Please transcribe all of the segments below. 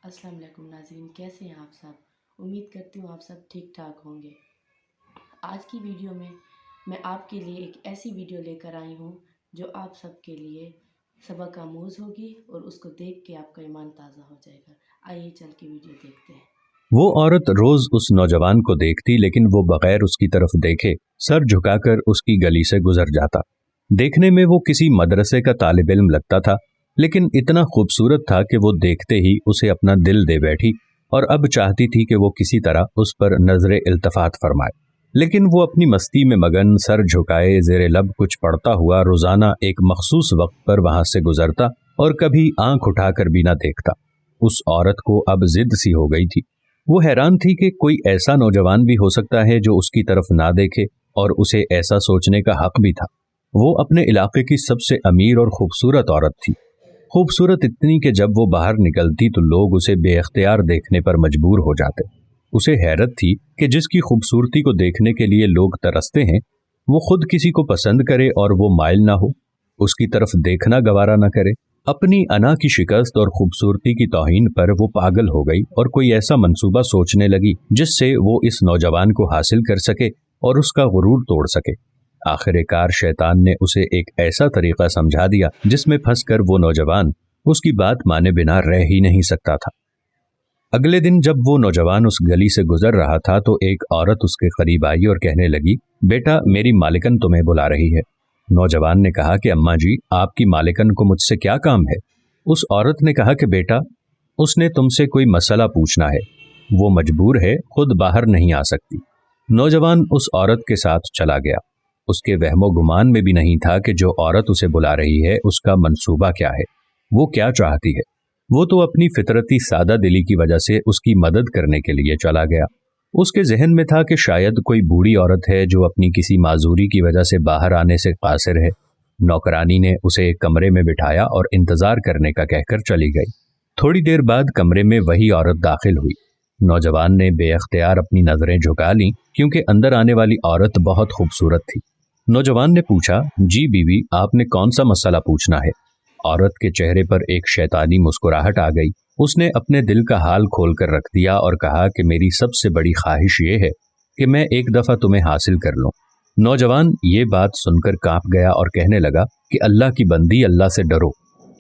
अस्सलाम वालेकुम नाज़रीन, कैसे हैं आप सब। उम्मीद करती हूँ आप सब ठीक ठाक होंगे। आज की वीडियो में मैं आपके लिए एक ऐसी वीडियो लेकर आई हूँ जो आप सब के लिए सबक आमूज़ होगी और उसको देख के आपका ईमान ताज़ा हो जाएगा। आइए चल के वीडियो देखते हैं। वो औरत रोज उस नौजवान को देखती, लेकिन वो बगैर उसकी तरफ देखे सर झुकाकर उसकी गली से गुजर जाता। देखने में वो किसी मदरसे का तालिब इल्म लगता था, लेकिन इतना खूबसूरत था कि वो देखते ही उसे अपना दिल दे बैठी और अब चाहती थी कि वो किसी तरह उस पर नजरे इल्तफात फरमाए। लेकिन वो अपनी मस्ती में मगन सर झुकाए ज़ेरे लब कुछ पढ़ता हुआ रोजाना एक मखसूस वक्त पर वहां से गुजरता और कभी आंख उठाकर भी ना देखता। उस औरत को अब जिद सी हो गई थी। वो हैरान थी कि कोई ऐसा नौजवान भी हो सकता है जो उसकी तरफ ना देखे, और उसे ऐसा सोचने का हक भी था। वो अपने इलाके की सबसे अमीर और खूबसूरत औरत थी। खूबसूरत इतनी कि जब वो बाहर निकलती तो लोग उसे बेख्तियार देखने पर मजबूर हो जाते। उसे हैरत थी कि जिसकी खूबसूरती को देखने के लिए लोग तरसते हैं, वो खुद किसी को पसंद करे और वो माइल ना हो, उसकी तरफ देखना गवारा ना करे। अपनी अना की शिकस्त और खूबसूरती की तौहीन पर वो पागल हो गई और कोई ऐसा मंसूबा सोचने लगी जिससे वो इस नौजवान को हासिल कर सके और उसका गुरूर तोड़ सके। आखिरकार शैतान ने उसे एक ऐसा तरीका समझा दिया जिसमें फंसकर वो नौजवान उसकी बात माने बिना रह ही नहीं सकता था। अगले दिन जब वो नौजवान उस गली से गुजर रहा था तो एक औरत उसके करीब आई और कहने लगी, बेटा, मेरी मालिकन तुम्हें बुला रही है। नौजवान ने कहा कि अम्मा जी, आपकी मालिकन को मुझसे क्या काम है। उस औरत ने कहा कि बेटा, उसने तुमसे कोई मसला पूछना है, वो मजबूर है, खुद बाहर नहीं आ सकती। नौजवान उस औरत के साथ चला गया। उसके वहमो गुमान में भी नहीं था कि जो औरत उसे बुला रही है उसका मंसूबा क्या है, वो क्या चाहती है। वो तो अपनी फितरती सादा दिली की वजह से उसकी मदद करने के लिए चला गया। उसके जहन में था कि शायद कोई बूढ़ी औरत है जो अपनी किसी माजूरी की वजह से बाहर आने से कासिर है। नौकरानी ने उसे एक कमरे में बिठाया और इंतजार करने का कहकर चली गई। थोड़ी देर बाद कमरे में वही औरत दाखिल हुई। नौजवान ने बेअख्तियार अपनी नजरें झुका लीं क्योंकि अंदर आने वाली औरत बहुत खूबसूरत थी। नौजवान ने पूछा, जी बीवी, आपने कौन सा मसला पूछना है। औरत के चेहरे पर एक शैतानी मुस्कुराहट आ गई। उसने अपने दिल का हाल खोल कर रख दिया और कहा कि मेरी सबसे बड़ी ख्वाहिश ये है कि मैं एक दफा तुम्हें हासिल कर लूं। नौजवान ये बात सुनकर कांप गया और कहने लगा कि अल्लाह की बंदी, अल्लाह से डरो,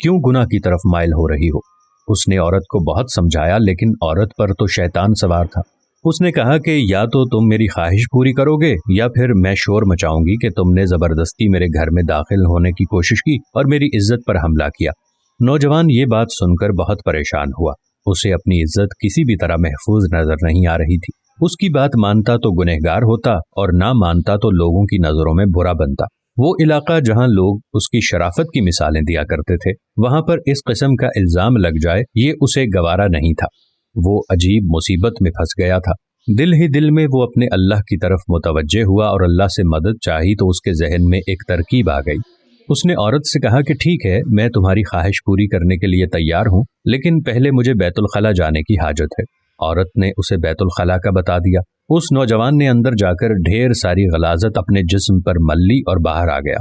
क्यों गुनाह की तरफ माइल हो रही हो। उसने औरत को बहुत समझाया, लेकिन औरत पर तो शैतान सवार था। उसने कहा कि या तो तुम मेरी ख्वाहिश पूरी करोगे या फिर मैं शोर मचाऊंगी कि तुमने जबरदस्ती मेरे घर में दाखिल होने की कोशिश की और मेरी इज्जत पर हमला किया। नौजवान ये बात सुनकर बहुत परेशान हुआ। उसे अपनी इज्जत किसी भी तरह महफूज नजर नहीं आ रही थी। उसकी बात मानता तो गुनहगार होता और ना मानता तो लोगों की नजरों में बुरा बनता। वो इलाका जहां लोग उसकी शराफत की मिसालें दिया करते थे, वहां पर इस किस्म का इल्जाम लग जाए ये उसे गवारा नहीं था। वो अजीब मुसीबत में फंस गया था। दिल ही दिल में वो अपने अल्लाह की तरफ मुतवज्जे हुआ और अल्लाह से मदद चाही तो उसके जहन में एक तरकीब आ गई। उसने औरत से कहा कि ठीक है, मैं तुम्हारी ख्वाहिश पूरी करने के लिए तैयार हूँ, लेकिन पहले मुझे बैतुल खला जाने की हाजत है। औरत ने उसे बैतुल खला का बता दिया। उस नौजवान ने अंदर जाकर ढेर सारी गलाजत अपने जिस्म पर मल ली और बाहर आ गया।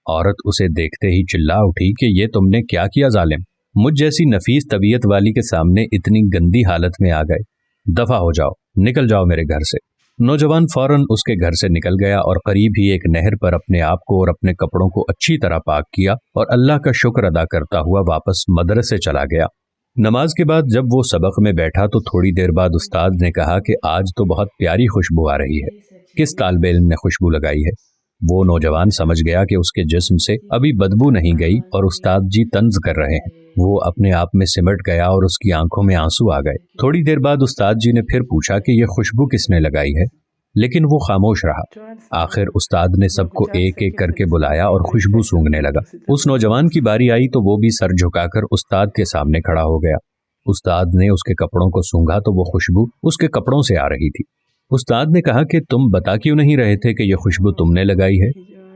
औरत उसे देखते ही चिल्ला उठी कि ये तुमने क्या किया जालिम, मुझ जैसी नफीस तबीयत वाली के सामने इतनी गंदी हालत में आ गए। दफा हो जाओ, निकल जाओ मेरे घर से। नौजवान फौरन उसके घर से निकल गया और करीब ही एक नहर पर अपने आप को और अपने कपड़ों को अच्छी तरह पाक किया और अल्लाह का शुक्र अदा करता हुआ वापस मदरसे चला गया। नमाज के बाद जब वो सबक में बैठा तो थोड़ी देर बाद उस्ताद ने कहा कि आज तो बहुत प्यारी खुशबू आ रही है, किस तालिब इल्म ने खुशबू लगाई है। वो नौजवान समझ गया कि उसके जिस्म से अभी बदबू नहीं गई और उस्ताद जी तंज कर रहे हैं। वो अपने आप में सिमट गया और उसकी आंखों में आंसू आ गए। थोड़ी देर बाद उस्ताद जी ने फिर पूछा कि ये खुशबू किसने लगाई है, लेकिन वो खामोश रहा। आखिर उस्ताद ने सबको एक एक करके बुलाया और खुशबू सूंघने लगा। उस नौजवान की बारी आई तो वो भी सर झुकाकर उस्ताद के सामने खड़ा हो गया। उस्ताद ने उसके कपड़ों को सूंघा तो वो खुशबू उसके कपड़ों से आ रही थी। उस्ताद ने कहा कि तुम बता क्यों नहीं रहे थे कि ये खुशबू तुमने लगाई है।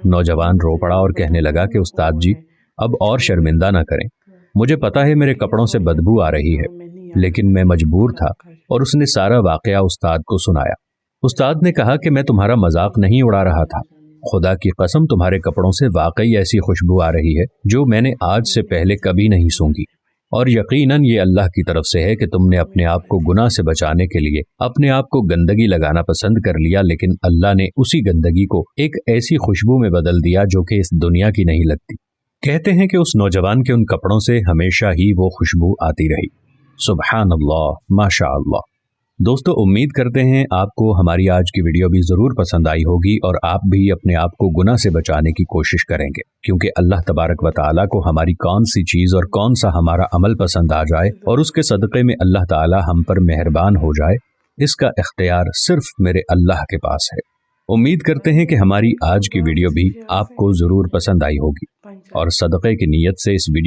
नौजवान रो पड़ा और कहने लगा कि उस्ताद जी, अब और शर्मिंदा ना करें, मुझे पता है मेरे कपड़ों से बदबू आ रही है, लेकिन मैं मजबूर था। और उसने सारा वाकया उस्ताद को सुनाया। उस्ताद ने कहा कि मैं तुम्हारा मजाक नहीं उड़ा रहा था, खुदा की कसम तुम्हारे कपड़ों से वाकई ऐसी खुशबू आ रही है जो मैंने आज से पहले कभी नहीं सूंघी। और यकीनन ये अल्लाह की तरफ से है कि तुमने अपने आप को गुनाह से बचाने के लिए अपने आप को गंदगी लगाना पसंद कर लिया, लेकिन अल्लाह ने उसी गंदगी को एक ऐसी खुशबू में बदल दिया जो कि इस दुनिया की नहीं लगती। कहते हैं कि उस नौजवान के उन कपड़ों से हमेशा ही वो खुशबू आती रही। सुबहान अल्लाह, माशा अल्लाह। दोस्तों, उम्मीद करते हैं आपको हमारी आज की वीडियो भी ज़रूर पसंद आई होगी और आप भी अपने आप को गुनाह से बचाने की कोशिश करेंगे, क्योंकि अल्लाह तबारक व ताला को हमारी कौन सी चीज़ और कौन सा हमारा अमल पसंद आ जाए और उसके सदक़े में अल्लाह ताला हम पर मेहरबान हो जाए, इसका इख्तियार सिर्फ मेरे अल्लाह के पास है। उम्मीद करते हैं कि हमारी आज की वीडियो भी आपको ज़रूर पसंद आई होगी और सदक़े की नीयत से इस वीडियो